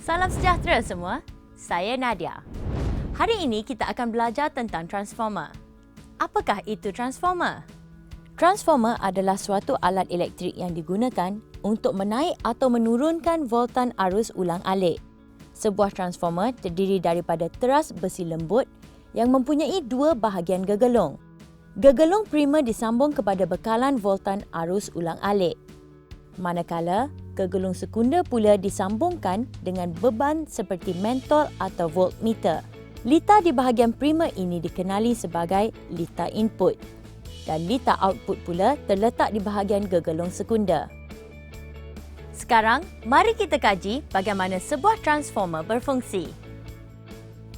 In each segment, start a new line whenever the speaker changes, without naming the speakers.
Salam sejahtera semua, saya Nadia. Hari ini kita akan belajar tentang transformer. Apakah itu transformer? Transformer adalah suatu alat elektrik yang digunakan untuk menaik atau menurunkan voltan arus ulang-alik. Sebuah transformer terdiri daripada teras besi lembut yang mempunyai dua bahagian gegelung. Gegelung primer disambung kepada bekalan voltan arus ulang-alik. Manakala gegelung sekunder pula disambungkan dengan beban seperti mentol atau voltmeter. Litar di bahagian primer ini dikenali sebagai litar input dan litar output pula terletak di bahagian gegelung sekunder. Sekarang, mari kita kaji bagaimana sebuah transformer berfungsi.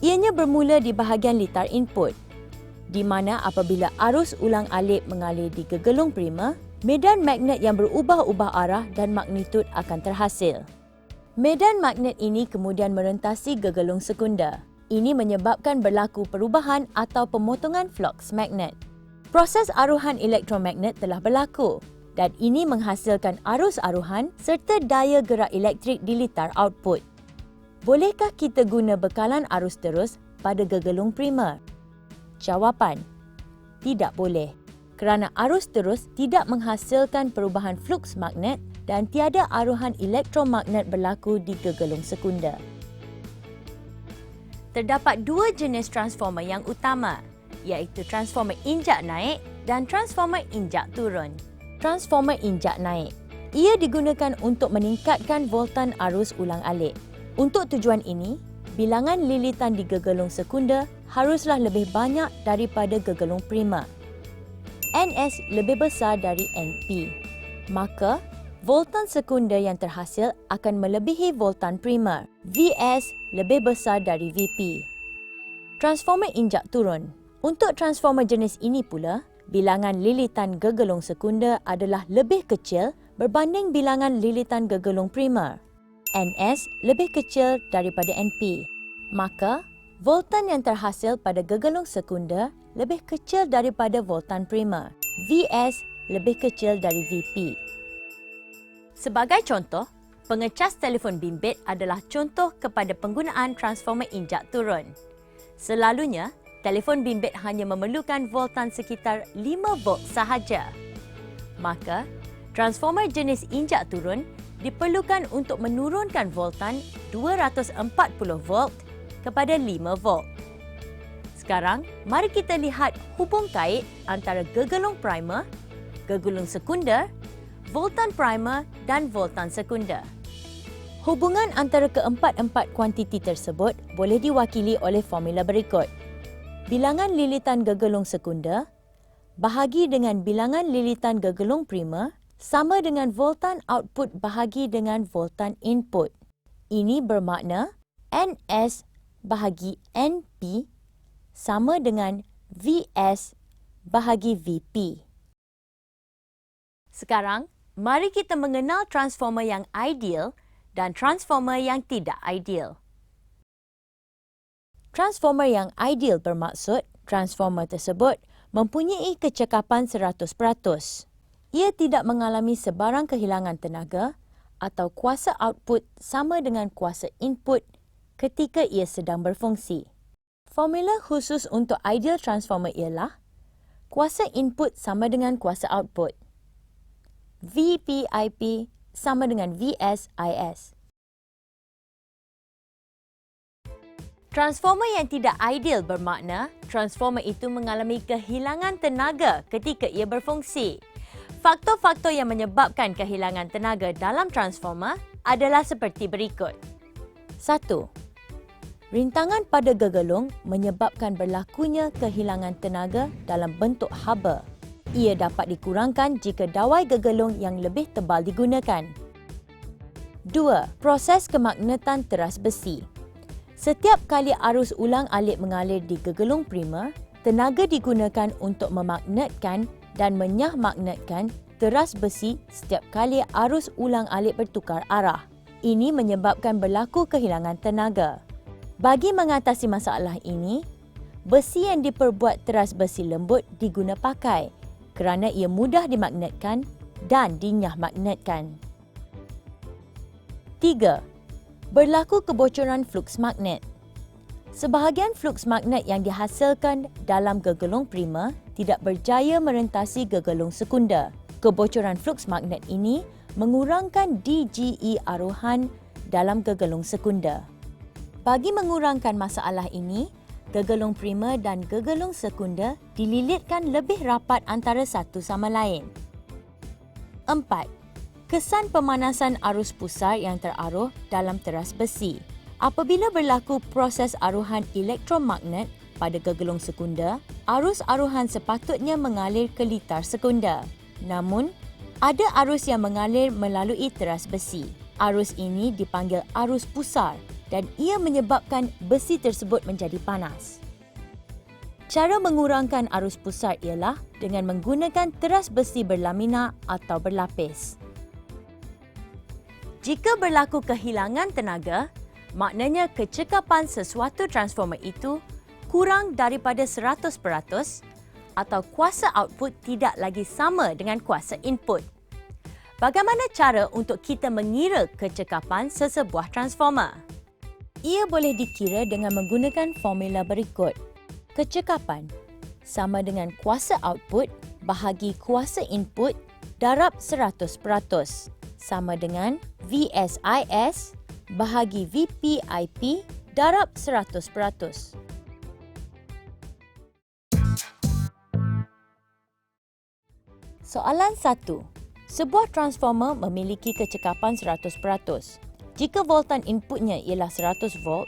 Ianya bermula di bahagian litar input, di mana apabila arus ulang-alik mengalir di gegelung primer, medan magnet yang berubah-ubah arah dan magnitud akan terhasil. Medan magnet ini kemudian merentasi gegelung sekunder. Ini menyebabkan berlaku perubahan atau pemotongan flux magnet. Proses aruhan elektromagnet telah berlaku dan ini menghasilkan arus aruhan serta daya gerak elektrik di litar output. Bolehkah kita guna bekalan arus terus pada gegelung primer? Jawapan: tidak boleh. Kerana arus terus tidak menghasilkan perubahan flux magnet dan tiada aruhan elektromagnet berlaku di gegelung sekunder. Terdapat dua jenis transformer yang utama, iaitu transformer injak naik dan transformer injak turun. Transformer injak naik. Ia digunakan untuk meningkatkan voltan arus ulang-alik. Untuk tujuan ini, bilangan lilitan di gegelung sekunder haruslah lebih banyak daripada gegelung primer. NS lebih besar dari NP. Maka, voltan sekunder yang terhasil akan melebihi voltan primer. VS lebih besar dari VP. Transformer injak turun. Untuk transformer jenis ini pula, bilangan lilitan gegelung sekunder adalah lebih kecil berbanding bilangan lilitan gegelung primer. NS lebih kecil daripada NP. Maka, voltan yang terhasil pada gegelung sekunder lebih kecil daripada voltan primer. VS lebih kecil dari VP. Sebagai contoh, pengecas telefon bimbit adalah contoh kepada penggunaan transformer injak turun. Selalunya, telefon bimbit hanya memerlukan voltan sekitar 5 volt sahaja. Maka, transformer jenis injak turun diperlukan untuk menurunkan voltan 240 volt kepada 5 volt. Sekarang, mari kita lihat hubung kait antara gegelung primer, gegelung sekunder, voltan primer dan voltan sekunder. Hubungan antara keempat-empat kuantiti tersebut boleh diwakili oleh formula berikut. Bilangan lilitan gegelung sekunder bahagi dengan bilangan lilitan gegelung primer sama dengan voltan output bahagi dengan voltan input. Ini bermakna NS bahagi NP sama dengan VS bahagi VP. Sekarang, mari kita mengenal transformer yang ideal dan transformer yang tidak ideal. Transformer yang ideal bermaksud transformer tersebut mempunyai kecekapan 100%. Ia tidak mengalami sebarang kehilangan tenaga atau kuasa output sama dengan kuasa input ketika ia sedang berfungsi. Formula khusus untuk ideal transformer ialah kuasa input sama dengan kuasa output. VPIP sama dengan VSIS. Transformer yang tidak ideal bermakna transformer itu mengalami kehilangan tenaga ketika ia berfungsi. Faktor-faktor yang menyebabkan kehilangan tenaga dalam transformer adalah seperti berikut. 1. Rintangan pada gegelung menyebabkan berlakunya kehilangan tenaga dalam bentuk haba. Ia dapat dikurangkan jika dawai gegelung yang lebih tebal digunakan. 2. Proses kemagnetan teras besi. Setiap kali arus ulang-alik mengalir di gegelung primer, tenaga digunakan untuk memagnetkan dan menyahmagnetkan teras besi setiap kali arus ulang-alik bertukar arah. Ini menyebabkan berlaku kehilangan tenaga. Bagi mengatasi masalah ini, besi yang diperbuat teras besi lembut diguna pakai kerana ia mudah dimagnetkan dan dinyahmagnetkan. 3. Berlaku kebocoran fluks magnet. Sebahagian fluks magnet yang dihasilkan dalam gegelung primer tidak berjaya merentasi gegelung sekunder. Kebocoran fluks magnet ini mengurangkan DGE aruhan dalam gegelung sekunder. Bagi mengurangkan masalah ini, gegelung primer dan gegelung sekunder dililitkan lebih rapat antara satu sama lain. 4. Kesan pemanasan arus pusar yang teraruh dalam teras besi. Apabila berlaku proses aruhan elektromagnet pada gegelung sekunder, arus aruhan sepatutnya mengalir ke litar sekunder. Namun, ada arus yang mengalir melalui teras besi. Arus ini dipanggil arus pusar dan ia menyebabkan besi tersebut menjadi panas. Cara mengurangkan arus pusar ialah dengan menggunakan teras besi berlamina atau berlapis. Jika berlaku kehilangan tenaga, maknanya kecekapan sesuatu transformer itu kurang daripada 100% atau kuasa output tidak lagi sama dengan kuasa input. Bagaimana cara untuk kita mengira kecekapan sesebuah transformer? Ia boleh dikira dengan menggunakan formula berikut. Kecekapan sama dengan kuasa output bahagi kuasa input darab 100% sama dengan VSIS bahagi VPIP darab 100%. Soalan 1. Sebuah transformer memiliki kecekapan 100%. Jika voltan inputnya ialah 100 volt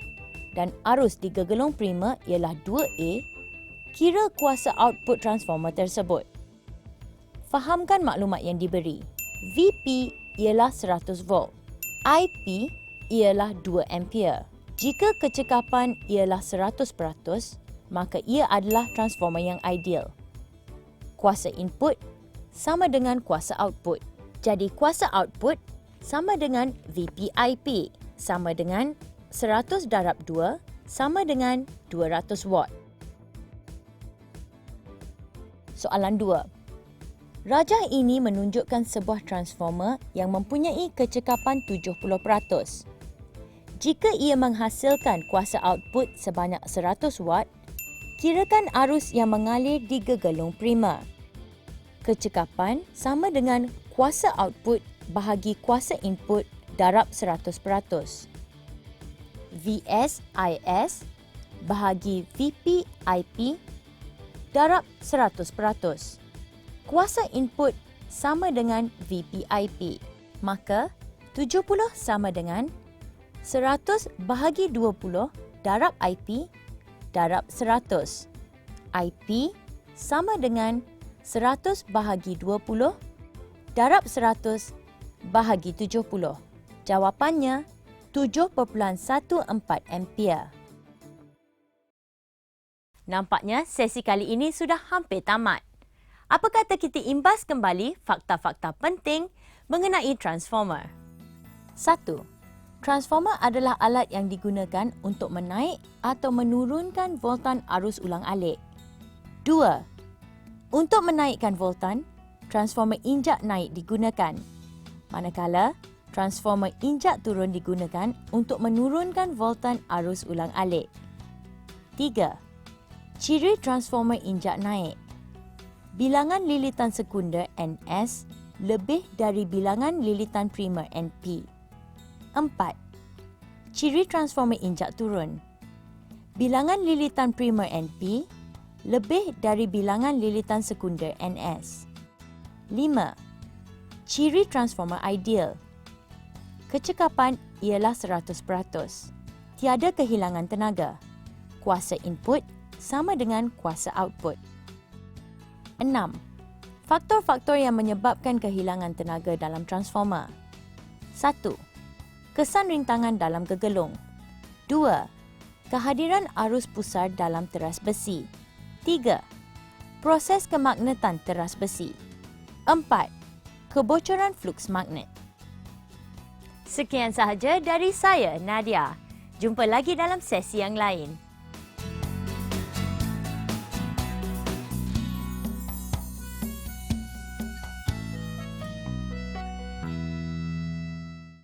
dan arus di gegelung primer ialah 2A, kira kuasa output transformer tersebut. Fahamkan maklumat yang diberi. VP ialah 100 volt. IP ialah 2 ampere. Jika kecekapan ialah 100%, maka ia adalah transformer yang ideal. Kuasa input sama dengan kuasa output. Jadi kuasa output sama dengan VPIP sama dengan 100 darab 2 sama dengan 200 watt. Soalan 2. Rajah ini menunjukkan sebuah transformer yang mempunyai kecekapan 70%. Jika ia menghasilkan kuasa output sebanyak 100 watt, kirakan arus yang mengalir di gegelung primer. Kecekapan sama dengan kuasa output bahagi kuasa input darab 100%. VSIS bahagi VPIP darab 100%. Kuasa input sama dengan VPIP. Maka 70 sama dengan 100 bahagi 20 darab IP darab 100. IP sama dengan 100 bahagi 20 darab 100 bahagi 70. Jawapannya 7.14 ampere. Nampaknya sesi kali ini sudah hampir tamat. Apa kata kita imbas kembali fakta-fakta penting mengenai transformer? 1. Transformer adalah alat yang digunakan untuk menaik atau menurunkan voltan arus ulang-alik. 2. Untuk menaikkan voltan, transformer injak naik digunakan. Manakala, transformer injak turun digunakan untuk menurunkan voltan arus ulang-alik. 3. Ciri transformer injak naik. Bilangan lilitan sekunder NS lebih dari bilangan lilitan primer NP. 4. Ciri transformer injak turun. Bilangan lilitan primer NP lebih dari bilangan lilitan sekunder NS. 5. Ciri transformer ideal. Kecekapan ialah 100%. Tiada kehilangan tenaga. Kuasa input sama dengan kuasa output. 6. Faktor-faktor yang menyebabkan kehilangan tenaga dalam transformer. 1. Kesan rintangan dalam gegelung. 2. Kehadiran arus pusar dalam teras besi. 3. Proses kemagnetan teras besi. 4. Kebocoran fluks magnet. Sekian sahaja dari saya, Nadia. Jumpa lagi dalam sesi yang lain.